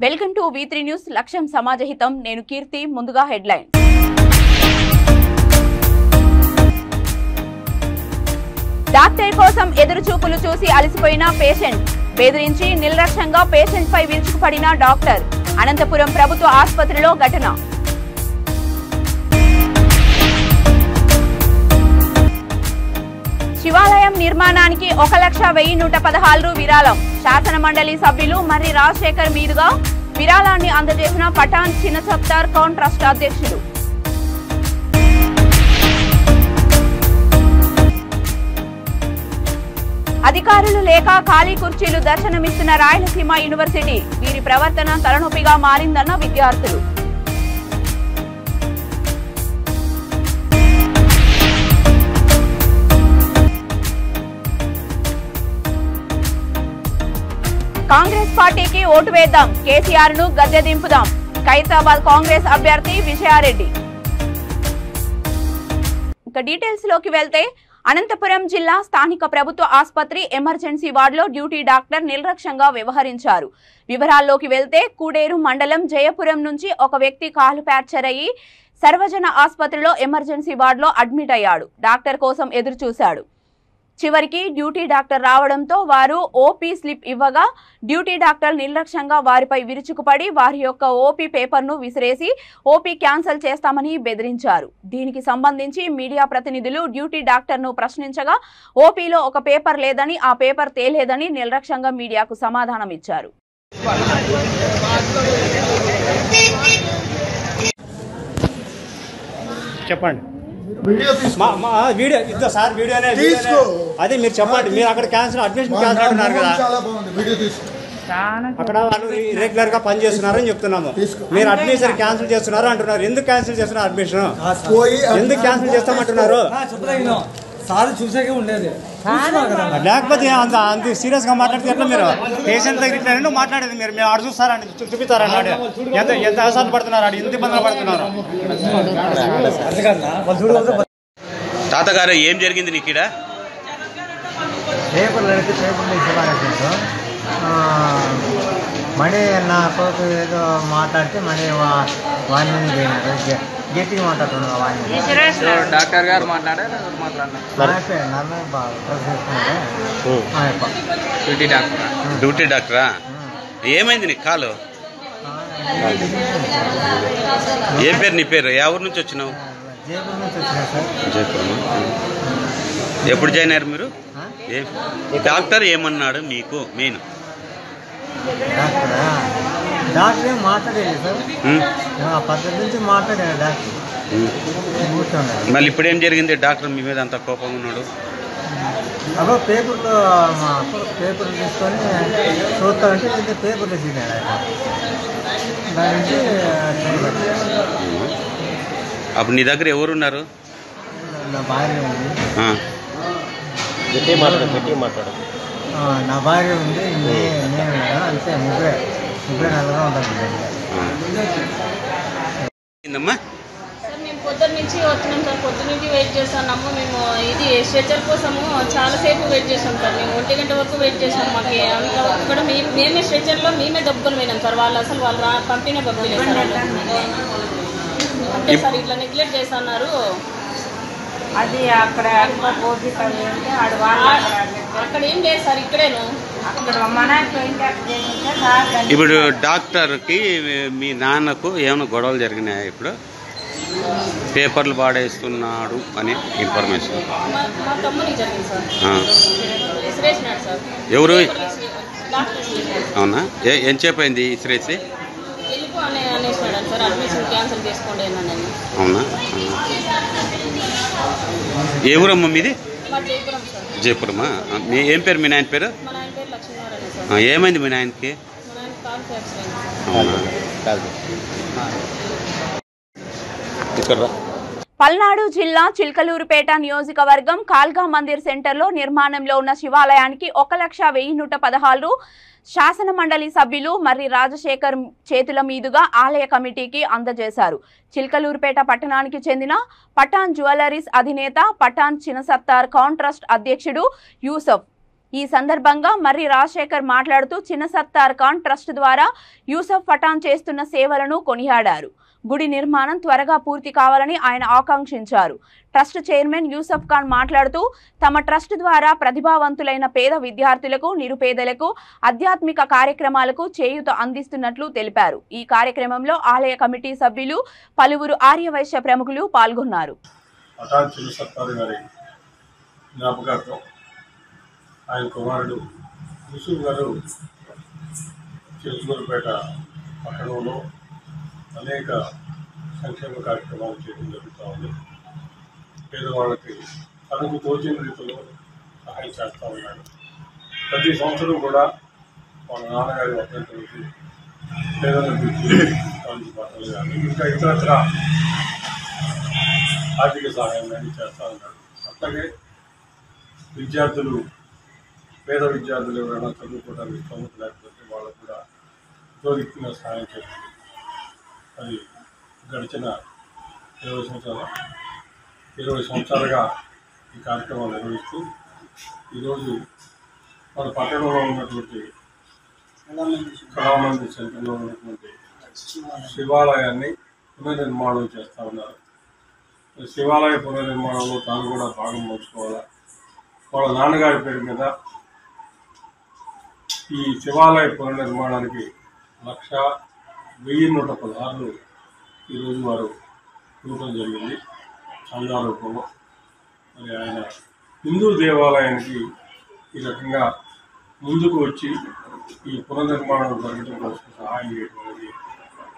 Welcome to V3 news. లక్ష్యం సమాజహితం. నేను కీర్తి. ముందుగా హెడ్లైన్. డాక్టర్ కోసం ఎదురుచూపులు చూసి అలసిపోయిన పేషెంట్. బెదిరించి నిర్లక్ష్యంగా పేషెంట్ పై విరుచుకుపడిన డాక్టర్. అనంతపురం ప్రభుత్వ ఆసుపత్రిలో ఘటన. శివాలయం నిర్మాణానికి 1,01,116 విరాళం. శాసన మండలి సభ్యులు మర్రి రాజశేఖర్ మీదుగా విరాళాన్ని అందజేసిన పఠాన్ చిన్న సత్తార్ కౌన్ ట్రస్ట్ అధ్యక్షుడు. అధికారులు లేక ఖాళీ కుర్చీలు దర్శనమిస్తున్న రాయలసీమ యూనివర్సిటీ. వీరి ప్రవర్తన తలనొప్పిగా మారిందన్న విద్యార్థులు. కాంగ్రెస్ పార్టీకి ఓటు వేద్దాం. కేసీఆర్ ను గద్దె దింపుదాం. ఖైరతాబాద్ కాంగ్రెస్ అభ్యర్థి విజయారెడ్డి. ఇక డీటెయిల్స్ లోకి వెళ్తే, అనంతపురం జిల్లా స్థానిక ప్రభుత్వ ఆసుపత్రి ఎమర్జెన్సీ వార్డులో డ్యూటీ డాక్టర్ నిర్లక్ష్యంగా వ్యవహరించారు. వివరాల్లోకి వెళ్తే, కూడేరు మండలం జయపురం నుంచి ఒక వ్యక్తి కాలు ఫ్రాక్చర్ అయ్యి సర్వజన ఆసుపత్రిలో ఎమర్జెన్సీ వార్డులో అడ్మిట్ అయ్యాడు. డాక్టర్ కోసం ఎదురు చూశాడు. చివరికి డ్యూటీ డాక్టర్ రావడంతో వారు ఓపీ స్లిప్ ఇవ్వగా డ్యూటీ డాక్టర్ నిర్లక్ష్యంగా వారిపై విరుచుకుపడి వారి యొక్క ఓపీ పేపర్ను విసిరేసి ఓపీ క్యాన్సిల్ చేస్తామని బెదిరించారు. దీనికి సంబంధించి మీడియా ప్రతినిధులు డ్యూటీ డాక్టర్ను ప్రశ్నించగా ఓపీలో ఒక పేపర్ లేదని, ఆ పేపర్ తేలేదని నిర్లక్ష్యంగా మీడియాకు సమాధానం ఇచ్చారు. చెప్పండి. వీడియో ఇద్దా సార్, వీడియోనే అదే మీరు చెప్పండి. మీరు అక్కడ క్యాన్సిల్ అడ్మిషన్ క్యాన్సిల్ అంటున్నారు కదా, అక్కడ వాళ్ళు రెగ్యులర్ గా పని చేస్తున్నారని చెప్తున్నాము. మీరు అడ్మిషన్ క్యాన్సిల్ చేస్తున్నారు అంటున్నారు. ఎందుకు క్యాన్సిల్ చేస్తున్నారు? అడ్మిషన్ ఎందుకు క్యాన్సిల్ చేస్తామంటున్నారు? లేకపోతే అంత సీరియస్ గా మాట్లాడితే ఎట్లా? మీరు పేషెంట్ దగ్గర ఇట్లా మాట్లాడేది మీరు ఆడు చూస్తారండి, చూపిస్తారండి. ఎంత అవసరం పడుతున్నారు, ఆడు ఎంత ఇబ్బందులు పడుతున్నారు. తాతగారు ఏం జరిగింది నీకు? ఇక్కడ మణి నా కొడుకు ఏదో మాట్లాడితే మణి వాడిని గట్టిగా మాట్లాడుతున్నాడు. వాడిని డాక్టర్ గారు డ్యూటీ డాక్టరా? ఏమైంది నీకు కాలు? ఏం పేరు నీ పేరు? ఏ ఊరు నుంచి వచ్చినావు? జయపురం. ఎప్పుడు జాయిన్ అయ్యారు మీరు? డాక్టర్ ఏమన్నాడు మీకు? మెయిన్ డాక్టర్ ఏం మాట్లాడేది సార్, పద్ధతి నుంచి మాట్లాడాడు డాక్టర్. మళ్ళీ ఇప్పుడు ఏం జరిగింది? డాక్టర్ మీ మీద అంత కోపంగా ఉన్నాడు. అబ్బా పేపర్తో పేపర్ తీసుకొని చూస్తామంటే పేపర్ తీసుకున్నాడు. దాని నుంచి అప్పుడు నీ దగ్గర ఎవరున్నారు? నా భార్య ఉంది. నా భార్య ఉంది, నేను అంతే. ముగ్గురే నలుగురు ఉంటాను. సార్ మేము పొద్దున్న నుంచి వచ్చినాం సార్. పొద్దున్న నుంచి వెయిట్ చేస్తున్నాము. మేము ఇది స్ట్రెచర్ కోసము చాలాసేపు వెయిట్ చేసాం సార్. మేము 1 గంట వరకు వెయిట్ చేసాం. మాకు అంత కూడా మేమే స్ట్రెచర్లో మేమే దబ్బుకొని పోయినాం సార్. వాళ్ళు అసలు వాళ్ళు పంపినే పంపిలేదు సార్. అంటే సార్ ఇట్లా నెగ్లెక్ట్ చేస్తున్నారు. అది అక్కడ అక్కడ ఏం లేదు సార్, ఇక్కడేను. ఇప్పుడు డాక్టర్కి మీ నాన్నకు ఏమైనా గొడవలు జరిగినాయా? ఇప్పుడు పేపర్లు పాడేస్తున్నాడు అనే ఇన్ఫర్మేషన్ మా తమ్ముడికి జరిగింది సార్. విసిరేసినాడు సార్. ఎవరు? అవునా? ఏం చెప్పయింది ఇసిరేసి? వెళ్ళిపో అనేసినాడు సార్. అడ్మిషన్ క్యాన్సిల్ చేసుకోండి అని. అవునా? ఏ ఊరమ్మా మీది? జయపురం సార్. జయపురమా? మీ ఏం పేరు? మీ నాయన పేరు? మా నాయన పేరు లక్ష్మీనారాయణ సార్. ఏమైంది మీ నాయనకి? మా నాయన కాల్ ఫ్రాక్చర్. అవునా? పల్నాడు జిల్లా చిల్కలూరుపేట నియోజకవర్గం కాల్గా మందిర్ సెంటర్లో నిర్మాణంలో ఉన్న శివాలయానికి 1,01,116 శాసన మండలి సభ్యులు మర్రి రాజశేఖర్ చేతుల మీదుగా ఆలయ కమిటీకి అందజేశారు. చిల్కలూరుపేట పట్టణానికి చెందిన పఠాన్ జ్యువెలరీస్ అధినేత పఠాన్ చిన్న సత్తార్ కౌన్ ట్రస్ట్ అధ్యక్షుడు యూసఫ్ ఈ సందర్భంగా మర్రి రాజశేఖర్ మాట్లాడుతూ చిన్న సత్తార్ ఖాన్ ట్రస్ట్ ద్వారా యూసఫ్ పఠాన్ చేస్తున్న సేవలను కొనియాడారు. గుడి నిర్మాణం త్వరగా పూర్తి కావాలని ఆయన ఆకాంక్షించారు. ట్రస్ట్ చైర్మన్ యూసఫ్ ఖాన్ మాట్లాడుతూ తమ ట్రస్ట్ ద్వారా ప్రతిభావంతులైన పేద విద్యార్థులకు, నిరుపేదలకు ఆధ్యాత్మిక కార్యక్రమాలకు చేయూత అందిస్తున్నట్లు తెలిపారు. ఈ కార్యక్రమంలో ఆలయ కమిటీ సభ్యులు, పలువురు ఆర్యవైశ్య ప్రముఖులు పాల్గొన్నారు. ఆయన కుమారుడు యూసుఫ్ గారు చిలుకూరుపేట పట్టణంలో అనేక సంక్షేమ కార్యక్రమాలు చేయడం జరుగుతూ ఉంది. పేదవాళ్ళకి తనకు తోచిన రీతిలో సహాయం చేస్తూ ఉన్నాడు. ప్రతి సంవత్సరం కూడా వాళ్ళ నాన్నగారి అభ్యంతరాలకి పేదలకు కాంతి బట్టలు కానీ ఇంకా ఇతరత్ర ఆర్థిక సహాయం కానీ చేస్తూ ఉన్నాడు. అట్లాగే పేద విద్యార్థులు ఎవరైనా చదువుకోవడానికి స్తోమత లేకపోతే వాళ్ళకు కూడా ఉద్యోగికంగా సహాయం చేస్తుంది. అది గడిచిన 20 సంవత్సరాలుగా ఈ కార్యక్రమాలు నిర్వహిస్తూ ఈరోజు మన పట్టణంలో ఉన్నటువంటి కళామంది సెంటర్లో ఉన్నటువంటి శివాలయాన్ని పునర్నిర్మాణం చేస్తూ ఉన్నారు. శివాలయ పునర్నిర్మాణంలో తాను కూడా భాగం పంచుకోవాలా. వాళ్ళ నాన్నగారి పేరు మీద ఈ శివాలయ పునర్నిర్మాణానికి 1,1016 ఈరోజు వారు చూడటం జరిగింది చందా రూపంలో. మరి ఆయన హిందూ దేవాలయానికి ఈ రకంగా ముందుకు వచ్చి ఈ పునర్నిర్మాణం జరగడం కోసం సహాయం చేయడం అనేది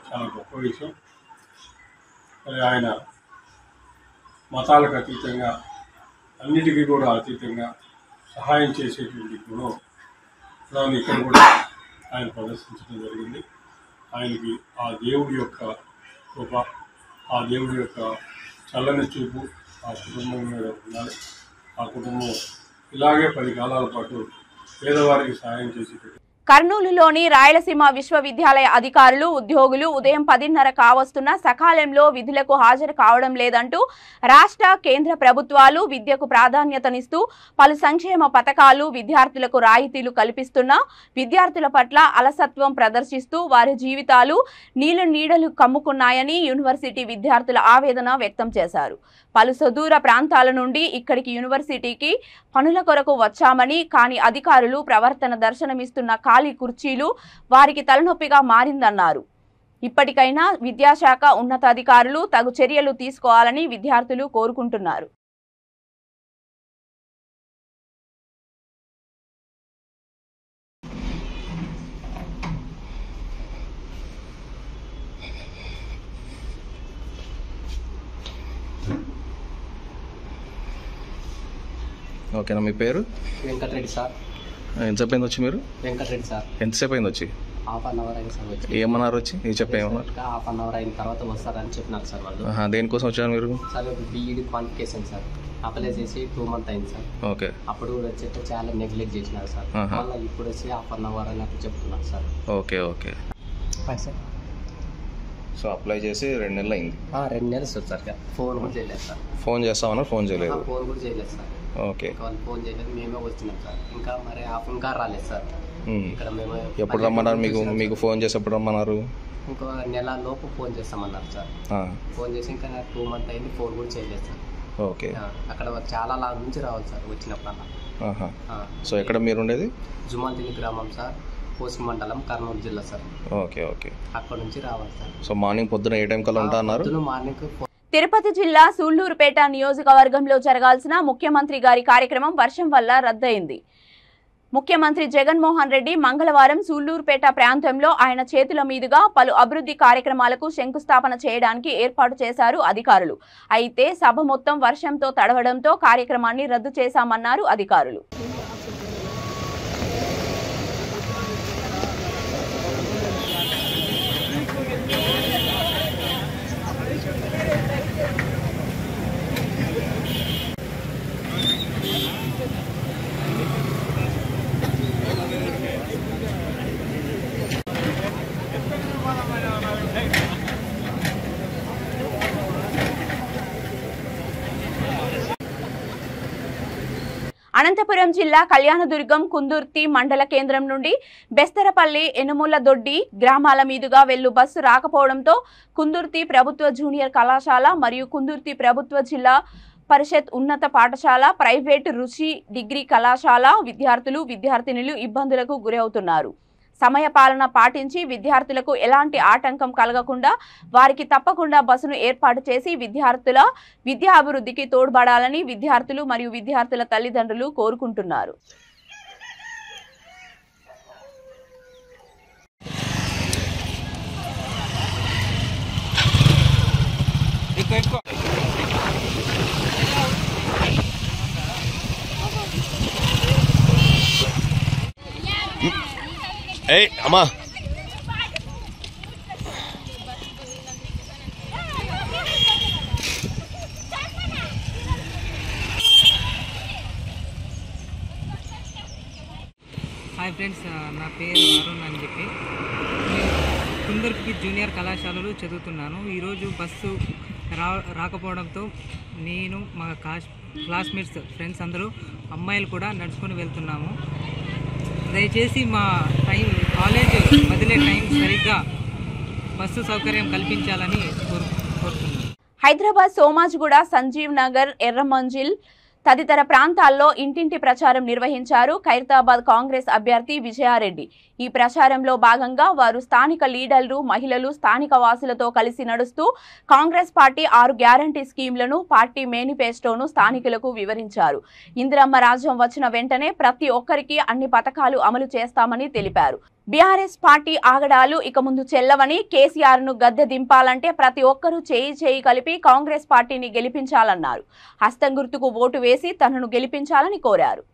చాలా గొప్ప విషయం. మరి ఆయన మతాలకు అతీతంగా, అన్నిటికీ కూడా అతీతంగా సహాయం చేసేటువంటి గుణం దాన్ని ఇక్కడ కూడా ఆయన ప్రదర్శించడం జరిగింది. ఆయనకి ఆ దేవుడి యొక్క కృప, ఆ దేవుడి యొక్క చల్లని చూపు ఆ కుటుంబం మీద ఉండాలి. ఆ కుటుంబం ఇలాగే 10 కాలాల పాటు పేదవారికి సహాయం చేసేటట్టు. కర్నూలులోని రాయలసీమ విశ్వవిద్యాలయ అధికారులు, ఉద్యోగులు ఉదయం 10:30 కావస్తున్న సకాలంలో విధులకు హాజరు కావడం లేదంటూ రాష్ట్ర, కేంద్ర ప్రభుత్వాలు విద్యకు ప్రాధాన్యతనిస్తూ పలు సంక్షేమ పథకాలు, విద్యార్థులకు రాయితీలు కల్పిస్తున్నా విద్యార్థుల పట్ల అలసత్వం ప్రదర్శిస్తూ వారి జీవితాలు నీడలు కమ్ముకున్నాయని యూనివర్సిటీ విద్యార్థుల ఆవేదన వ్యక్తం చేశారు. పలు సుదూర ప్రాంతాల నుండి ఇక్కడికి యూనివర్సిటీకి పనుల కొరకు వచ్చామని, కానీ అధికారులు ప్రవర్తన దర్శనమిస్తున్న ఖాళీ కుర్చీలు వారికి తలనొప్పిగా మారిందన్నారు. ఇప్పటికైనా విద్యాశాఖ ఉన్నతాధికారులు తగు చర్యలు తీసుకోవాలని విద్యార్థులు కోరుకుంటున్నారు. ఓకేనా? మీ పేరు? వెంకటరెడ్డి సార్. ఎంతసేపు అయింది వచ్చి మీరు? వెంకటరెడ్డి సార్. ఎంతసేపు అయింది వచ్చి? ½ అన్ అవర్ అయింది సార్ వచ్చి. ఏమన్నారు వచ్చి? ఈ చెప్పేమన్నారు? ½ అన్ అవర్ అయిన తర్వాత వస్తారని చెప్పినారు సార్ వాళ్ళు. దేనికోసం వచ్చారు మీరు? Sir BEd qualification sir apply చేసి 2 months అయింది సార్. ఓకే. అప్పుడు కూడా వచ్చేస్తే చాలా నెగ్లెక్ట్ చేసినారు సార్. మళ్ళీ ఇప్పుడు వచ్చి ½ అన్ అవర్ అని అప్పుడు చెప్తున్నారు sir. Okay okay sir. So apply చేసి 2 నెలలు అయింది. 2 నెలలు సార్. ఫోన్ కూడా చేయలేదు సార్. ఫోన్ చేస్తామన్నారు, ఫోన్ చేయలేదు. ఫోన్ కూడా చేయలేదు సార్. ఓకే. వాళ్ళు ఫోన్ చేయలేదు, మేమే వచ్చినాం సార్. ఇంకా మరి ఇంకా రాలేదు సార్. ఇక్కడ మేము ఎప్పుడు రమ్మన్నారు? మీకు ఫోన్ చేసి ఎప్పుడు రమ్మన్నారు? ఇంకో నెల లోపు ఫోన్ చేస్తామన్నారు సార్. ఫోన్ చేసి ఇంకా 2 months అయింది, ఫోన్ కూడా చేయలేదు సార్. ఓకే. అక్కడ చాలా లాంగ్ నుంచి రావాలి సార్ వచ్చినప్పుడల్లా. సో ఎక్కడ మీరు ఉండేది? జుమాల్తిని గ్రామం సార్, పోస్ట్ మండలం, కర్నూలు జిల్లా సార్. Okay okay. అక్కడ నుంచి రావాలి సార్. సో మార్నింగ్ పొద్దున ఏ టైం కల్లా ఉంటా అన్నారు? మార్నింగ్. తిరుపతి జిల్లా సూళ్లూరుపేట నియోజకవర్గంలో జరగాల్సిన ముఖ్యమంత్రి గారి కార్యక్రమం వర్షం వల్ల రద్దయింది. ముఖ్యమంత్రి జగన్మోహన్ రెడ్డి మంగళవారం సూళ్లూరుపేట ప్రాంతంలో ఆయన చేతుల మీదుగా పలు అభివృద్ధి కార్యక్రమాలకు శంకుస్థాపన చేయడానికి ఏర్పాటు చేశారు అధికారులు. అయితే సభ మొత్తం వర్షంతో తడవడంతో కార్యక్రమాన్ని రద్దు చేశామన్నారు అధికారులు. అనంతపురం జిల్లా కళ్యాణదుర్గం కుందుర్తి మండల కేంద్రం నుండి బెస్తరపల్లి ఎనుములదొడ్డి గ్రామాల మీదుగా వెళ్లు బస్సు రాకపోవడంతో కుందుర్తి ప్రభుత్వ జూనియర్ కళాశాల మరియు కుందుర్తి ప్రభుత్వ జిల్లా పరిషత్ ఉన్నత పాఠశాల ప్రైవేటు రుచి డిగ్రీ కళాశాల విద్యార్థులు విద్యార్థినులు ఇబ్బందులకు గురవుతున్నారు. సమయపాలన పాటించి విద్యార్థులకు ఎలాంటి ఆటంకం కలగకుండా వారికి తప్పకుండా బస్సును ఏర్పాటు చేసి విద్యార్థుల విద్యా అభివృద్ధికి తోడ్పడాలని విద్యార్థులు మరియు విద్యార్థుల తల్లిదండ్రులు కోరుకుంటున్నారు. అమ్మా హాయ్ ఫ్రెండ్స్, నా పేరు అరుణ్ అని చెప్పి నేను కుందర్కి జూనియర్ కళాశాలలో చదువుతున్నాను. ఈరోజు బస్సు రాకపోవడంతో నేను మా క్లాస్మేట్స్ ఫ్రెండ్స్ అందరూ అమ్మాయిలు కూడా నడుచుకొని వెళ్తున్నాము. దయచేసి మా కాలేజ్ వదిలే టైం సరిగ్గా బస్సు సౌకర్యం కల్పించాలని కోరుతున్నాను. హైదరాబాద్ సోమాజిగూడ, సంజీవ్ నగర్, ఎర్రమంజిల్ తదితర ప్రాంతాల్లో ఇంటింటి ప్రచారం నిర్వహించారు ఖైరతాబాద్ కాంగ్రెస్ అభ్యర్థి విజయారెడ్డి. ఈ ప్రచారంలో భాగంగా వారు స్థానిక లీడర్లు, మహిళలు, స్థానిక వాసులతో కలిసి నడుస్తూ కాంగ్రెస్ పార్టీ 6 గ్యారంటీ స్కీమ్లను, పార్టీ మేనిఫెస్టోను స్థానికులకు వివరించారు. ఇందిరమ్మ రాజ్యం వచ్చిన వెంటనే ప్రతి ఒక్కరికి అన్ని పథకాలు అమలు చేస్తామని తెలిపారు. బీఆర్ఎస్ పార్టీ ఆగడాలు ఇక ముందు చెల్లవని, కేసీఆర్ ను గద్దె దింపాలంటే ప్రతి ఒక్కరూ చేయి కలిపి కాంగ్రెస్ పార్టీని గెలిపించాలన్నారు. హస్తం గుర్తుకు ఓటు వేసి తనను గెలిపించాలని కోరారు.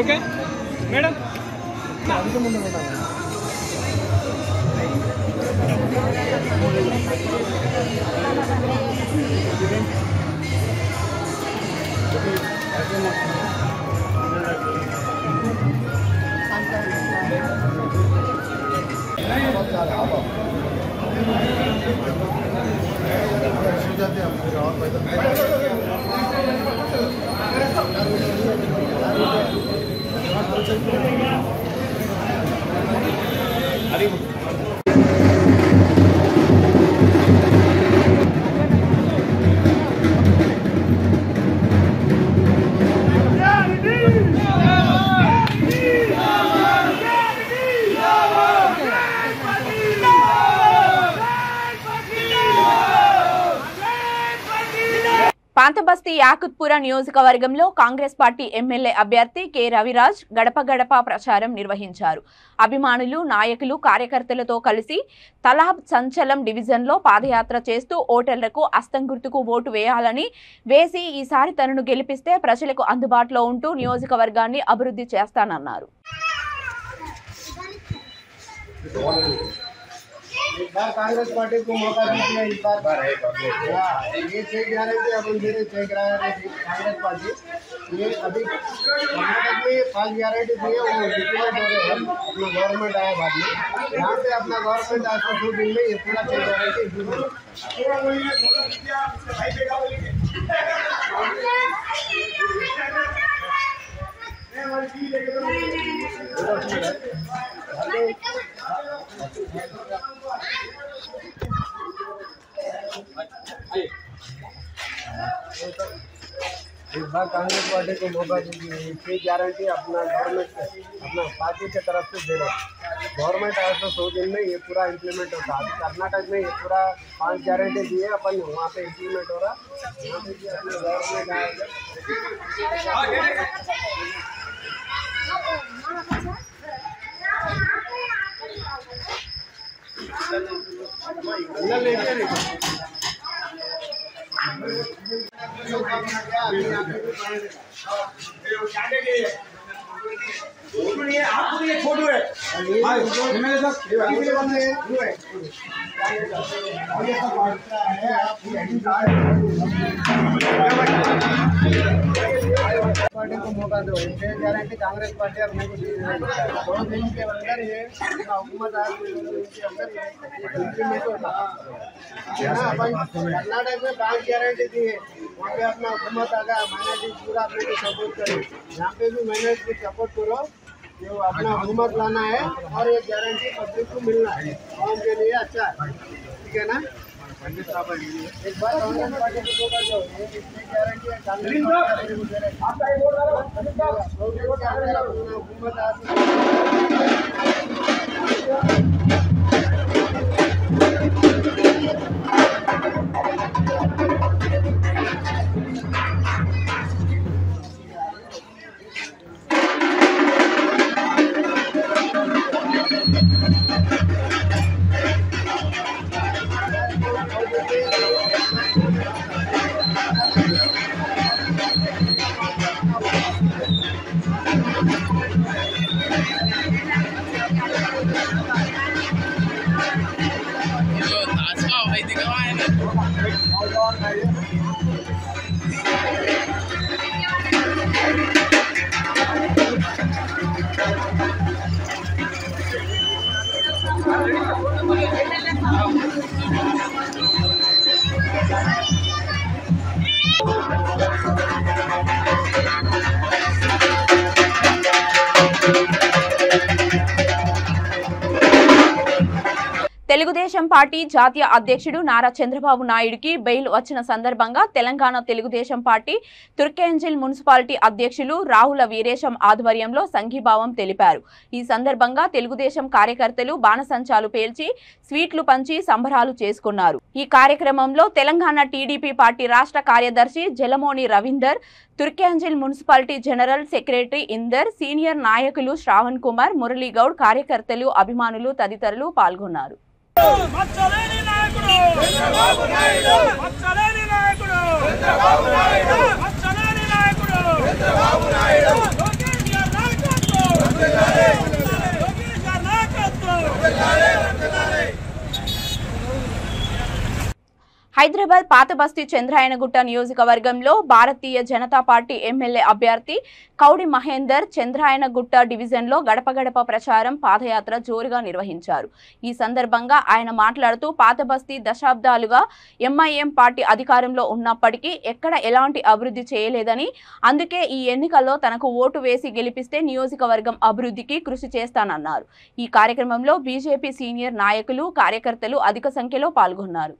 ఓకే మేడం, పాంతబస్తీ యాకుత్పుర నియోజకవర్గంలో కాంగ్రెస్ పార్టీ ఎమ్మెల్యే అభ్యర్థి కె రవిరాజ్ గడప గడప ప్రచారం నిర్వహించారు. అభిమానులు, నాయకులు, కార్యకర్తలతో కలిసి తలాబ్ సంచలం డివిజన్లో పాదయాత్ర చేస్తూ ఓటర్లకు హస్తం గుర్తుకు ఓటు వేసి ఈసారి తనను గెలిపిస్తే ప్రజలకు అందుబాటులో ఉంటూ నియోజకవర్గాన్ని అభివృద్ధి చేస్తానన్నారు. इस बार कांग्रेस पार्टी को मौका दीजिए। इस बार ये चेक गारंटी अपन दे रहे, चेक गारंटी कांग्रेस पार्टी ये अभी कर्नाटक में 5 गारंटी दिए, वो डिप्लीमेंट हो रहे हैं। अपना गवर्नमेंट आया बाद में, यहाँ पे अपना गवर्नमेंट आज से 2 दिन में ये पूरा चेक गारंटी इम्प्लीमेंट। इस बार कांग्रेस पार्टी को मौका दीजिए। 6 गारंटी अपना गवर्नमेंट अपना पार्टी की तरफ से दे रहे। गवर्नमेंट आज तो 100 दिन में ये पूरा इम्प्लीमेंट होता है। कर्नाटक में ये पूरा 5 गारंटी दिए अपन वहाँ पे इम्प्लीमेंट हो रहा। यहाँ पे भी अपना गवर्नमेंट आएगा। फोटो है पार्टी को मौका दो। गारंटी कांग्रेस पार्टी अपने को 2 दिन के अंदर ये हुकूमत आज के अंदर इम्प्लीमेंट होता है ना। अपन कर्नाटक में 5 गारंटी दी है, वहाँ पे अपना हुकूमत आ गया, माइनॉरिटी पूरा अपने को सपोर्ट करे। यहाँ पे भी माइनॉरिटी सपोर्ट करो, जो अपना हुकूमत लाना है और ये गारंटी पब्लिक को मिलना है, कौम के लिए अच्छा है, ठीक है ना। एक बार कांग्रेस पार्टी को मौका दो। ये गारंटी है कांग्रेस हुकूमत आज తెలుగుదేశం పార్టీ జాతీయ అధ్యక్షుడు నారా చంద్రబాబు నాయుడుకి బెయిల్ వచ్చిన సందర్భంగా తెలంగాణ తెలుగుదేశం పార్టీ తుర్కేంజిల్ మున్సిపాలిటీ అధ్యక్షులు రావుల వీరేశం ఆధ్వర్యంలో సంఘీభావం తెలిపారు। ఈ సందర్భంగా తెలుగుదేశం కార్యకర్తలు బాణసంచాలు పేల్చి స్వీట్లు పంచి సంబరాలు చేసుకున్నారు। ఈ కార్యక్రమంలో తెలంగాణ టీడీపీ పార్టీ రాష్ట్ర కార్యదర్శి Jalamoni Ravinder, Turkayamjal municipality general secretary Inder, senior నాయకులు శ్రావణ్ కుమార్, మురళీ గౌడ్, కార్యకర్తలు, అభిమానులు తదితరులు పాల్గొన్నారు। మచ్చలేని నాయకుడు చంద్రబాబు నాయుడు, మచ్చలేని నాయకుడు చంద్రబాబు నాయుడు, మచ్చలేని నాయకుడు చంద్రబాబు నాయుడు, లోకేష్ గారి నాయకత్వం వందనాలే, లోకేష్ గారి నాయకత్వం వందనాలే, వందనాలే। హైదరాబాద్ పాత బస్తీ చంద్రాయనగుట్ట నియోజకవర్గంలో భారతీయ జనతా పార్టీ ఎమ్మెల్యే అభ్యర్థి కౌడి మహేందర్ చంద్రాయనగుట్ట డివిజన్లో గడప గడప ప్రచారం పాదయాత్ర జోరుగా నిర్వహించారు। ఈ సందర్భంగా ఆయన మాట్లాడుతూ పాత బస్తీ దశాబ్దాలుగా ఎంఐఎం పార్టీ అధికారంలో ఉన్నప్పటికీ ఎక్కడ ఎలాంటి అభివృద్ధి చేయలేదని, అందుకే ఈ ఎన్నికల్లో తనకు ఓటు వేసి గెలిపిస్తే నియోజకవర్గం అభివృద్ధికి కృషి చేస్తానన్నారు। ఈ కార్యక్రమంలో బీజేపీ సీనియర్ నాయకులు, కార్యకర్తలు అధిక సంఖ్యలో పాల్గొన్నారు।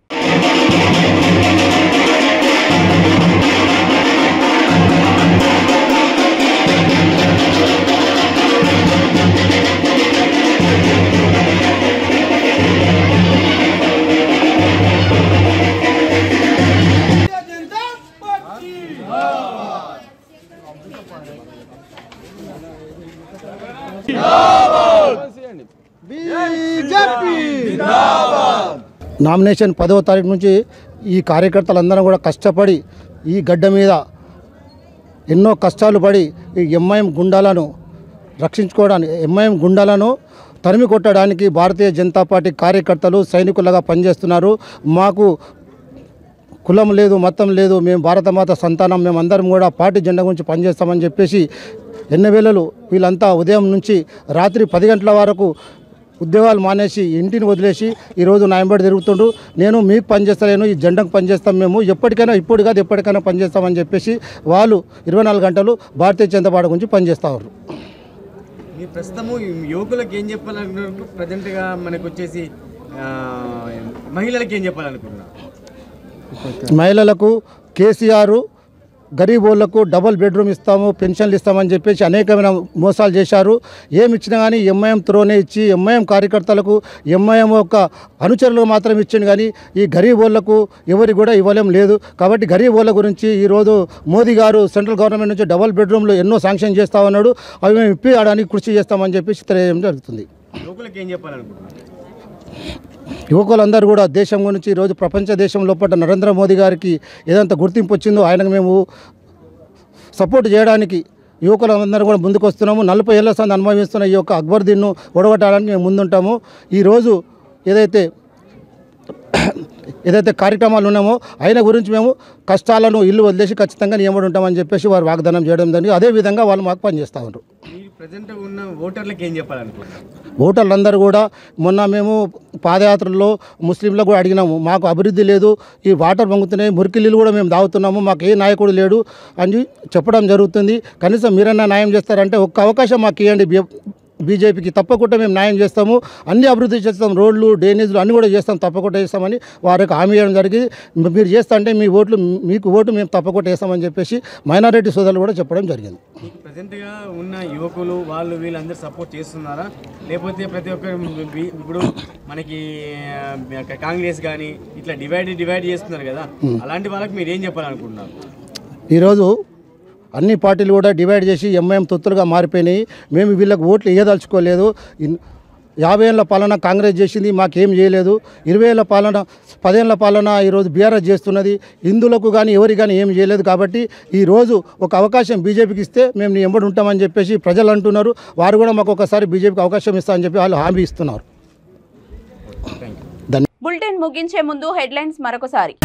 నామినేషన్ 10వ తారీఖు నుంచి ఈ కార్యకర్తలందరూ కూడా కష్టపడి ఈ గడ్డ మీద ఎన్నో కష్టాలు పడి ఈ ఎంఐఎం గుండాలను రక్షించుకోవడానికి, ఎంఐఎం గుండాలను తరిమి కొట్టడానికి భారతీయ జనతా పార్టీ కార్యకర్తలు సైనికులుగా పనిచేస్తున్నారు। మాకు కులం లేదు, మతం లేదు, మేము భారతమాత సంతానం, మేమందరం కూడా పార్టీ జెండా గురించి పనిచేస్తామని చెప్పేసి ఎన్నవేళలు వీళ్ళంతా ఉదయం నుంచి రాత్రి 10 గంటల వరకు ఉద్యోగాలు మానేసి ఇంటిని వదిలేసి ఈరోజు నా వెంబడి తిరుగుతుండ్రు। నేను మీకు పనిచేస్తలేను, ఈ జెండాకు పనిచేస్తాం, మేము ఎప్పటికైనా, ఇప్పుడు కాదు ఎప్పటికైనా పనిచేస్తామని చెప్పేసి వాళ్ళు 24 గంటలు భారతీయ జనతా పార్టీ గురించి పనిచేస్తారు। మీ ప్రస్తుతము యువకులకు ఏం చెప్పాలనుకుంటున్నారు? ప్రజెంట్గా మనకు వచ్చేసి మహిళలకు ఏం చెప్పాలనుకుంటున్నారు? మహిళలకు కేసీఆర్ గరీబ్ వాళ్ళకు డబుల్ బెడ్రూమ్ ఇస్తాము, పెన్షన్లు ఇస్తామని చెప్పేసి అనేకమైన మోసాలు చేశారు. ఏమి ఇచ్చినా కానీ ఎంఐఎం త్రోనే ఇచ్చి ఎంఐఎం కార్యకర్తలకు ఎంఐఎం యొక్క అనుచరులకు మాత్రం ఇచ్చింది, కానీ ఈ గరీబ్ వాళ్ళకు ఎవరికి కూడా ఇవ్వలేం లేదు. కాబట్టి గరీబ్ వాళ్ళ గురించి ఈరోజు మోదీ గారు సెంట్రల్ గవర్నమెంట్ నుంచి డబుల్ బెడ్రూమ్లు ఎన్నో శాంక్షన్ చేస్తా ఉన్నాడు. అవి మేము ఇప్పించడానికి కృషి చేస్తామని చెప్పేసి తెలియజేయడం జరుగుతుంది. యువకులకు ఏం చెప్పాలనుకుంటున్నారు? యువకులందరూ కూడా దేశం గురించి ఈరోజు ప్రపంచ దేశం లోపల నరేంద్ర మోదీ గారికి ఏదంత గుర్తింపు వచ్చిందో ఆయనకు మేము సపోర్ట్ చేయడానికి యువకులందరూ కూడా ముందుకు వస్తున్నాము. 40 ఏళ్ల సంది అనుభవిస్తున్న ఈ యొక్క అక్బరుద్దీన్ను ఓడగొట్టడానికి మేము ముందుంటాము. ఈరోజు ఏదైతే కార్యక్రమాలు ఉన్నామో ఆయన గురించి మేము కష్టాలను ఇల్లు వదిలేసి ఖచ్చితంగా నియమడి ఉంటామని చెప్పేసి వారు వాగ్దానం చేయడం జరిగింది. అదేవిధంగా వాళ్ళు మాకు పనిచేస్తూ ఉంటారు. ప్రజెంట్ ఉన్న ఓటర్లకు ఏం చెప్పాలనుకుంటున్నారు? ఓటర్లందరూ కూడా మొన్న మేము పాదయాత్రల్లో ముస్లింలకు కూడా అడిగినాము, మాకు అభివృద్ధి లేదు, ఈ వాటర్ పొంగుతున్నాయి, మురికిళ్ళు కూడా మేము తాగుతున్నాము, మాకు ఏ నాయకుడు లేడు అని చెప్పడం జరుగుతుంది. కనీసం మీరన్నా న్యాయం చేస్తారంటే ఒక్క అవకాశం మాకు ఇవ్వండి, బీజేపీకి తప్పకుండా మేము న్యాయం చేస్తాము, అన్ని అభివృద్ధి చేస్తాం, రోడ్లు డ్రైనేజీలు అన్నీ కూడా చేస్తాం, తప్పకుండా చేస్తామని వారికి హామీ ఇవ్వడం జరిగింది. మీరు చేస్తా అంటే మీకు ఓటు మేము తప్పకుండా వేస్తామని చెప్పేసి మైనారిటీ సోదరులు కూడా చెప్పడం జరిగింది. ప్రజెంట్గా ఉన్న యువకులు వీళ్ళందరూ సపోర్ట్ చేస్తున్నారా, లేకపోతే ప్రతి ఒక్కరు ఇప్పుడు మనకి కాంగ్రెస్ కానీ ఇట్లా డివైడ్ చేస్తున్నారు కదా, అలాంటి వాళ్ళకి మీరు ఏం చెప్పాలనుకుంటున్నారు? ఈరోజు అన్ని పార్టీలు కూడా డివైడ్ చేసి ఎంఐఎం తొత్తులుగా మారిపోయినాయి. మేము వీళ్ళకి ఓట్లు వేయదలుచుకోలేదు. 50 ఏళ్ళ పాలన కాంగ్రెస్ చేసింది, మాకేం చేయలేదు. 20 ఏళ్ళ పాలన 10 ఏళ్ళ పాలన ఈరోజు బీఆర్ఎస్ చేస్తున్నది, హిందువులకు కానీ ఎవరికి కానీ ఏం చేయలేదు. కాబట్టి ఈరోజు ఒక అవకాశం బీజేపీకి ఇస్తే మేము నీ ఎంబడి ఉంటామని చెప్పేసి ప్రజలు అంటున్నారు. వారు కూడా మాకు ఒకసారి బీజేపీకి అవకాశం ఇస్తామని చెప్పి వాళ్ళు హామీ ఇస్తున్నారు. బులెటిన్ ముగించే ముందు హెడ్లైన్స్ మరొకసారి.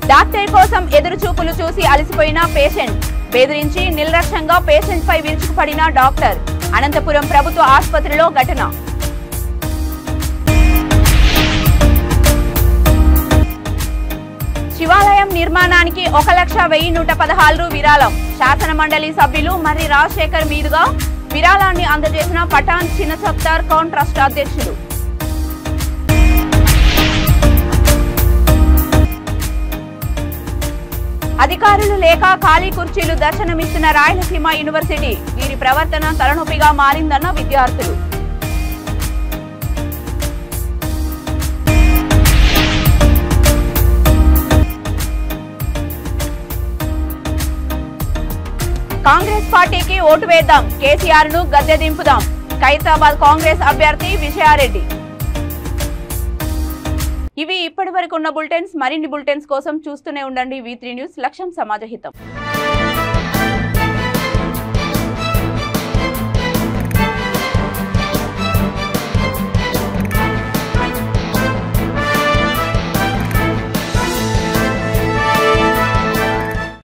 డాక్టర్ కోసం ఎదురు చూపులు చూసి అలసిపోయిన పేషెంట్, బెదిరించి నిర్లక్ష్యంగా పేషెంట్ పై విరుచుకుపడిన డాక్టర్. అనంతపురం ప్రభుత్వ ఆసుపత్రిలో ఘటన. శివాలయం నిర్మాణానికి 1,01,116 విరాళం. శాసన మండలి సభ్యులు మర్రి రాజశేఖర్ మీదుగా విరాళాన్ని అందజేసిన పఠాన్ చిన్న సత్తార్ కౌన్ ట్రస్ట్ అధ్యక్షులు. అధికారులు లేక ఖాళీ కుర్చీలు దర్శనమిస్తున్న రాయలసీమ యూనివర్సిటీ. వీరి ప్రవర్తన తలనొప్పిగా మారిందన్న విద్యార్థులు. కాంగ్రెస్ పార్టీకి ఓటు వేద్దాం, కేసీఆర్ ను గద్దె దింపుదాం. ఖైరతాబాద్ కాంగ్రెస్ అభ్యర్థి విజయారెడ్డి. ఇవి ఇప్పటి వరకు ఉన్న బులెటిన్స్. మరిన్ని బులెటిన్స్ కోసం చూస్తూనే ఉండండి V3 న్యూస్. లక్ష్యం సమాజహితం.